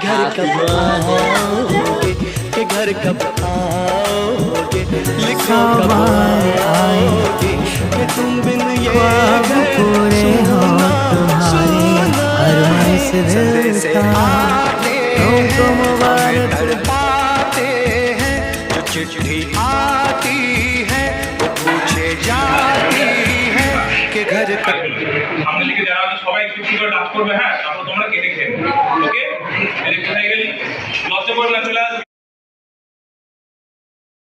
घर कब आओगे, के घर कब आओगे, लिखो कब आओगे, कि तुम बिन ये घर पूरे हो तुम्हारे हर मंजिल का तुमको मुबारक पाते हैं। जो चिट्ठी आती है वो पूछे जाती है कि घर कब। সামনে লিখে যারা আছে সবাই একটু করে ডাক করবে, হ্যাঁ, তারপর তোমরা কেটে খেয়ে ওকে। কোথায় গেলি? লজ্জা করবে না, চলে আসবে।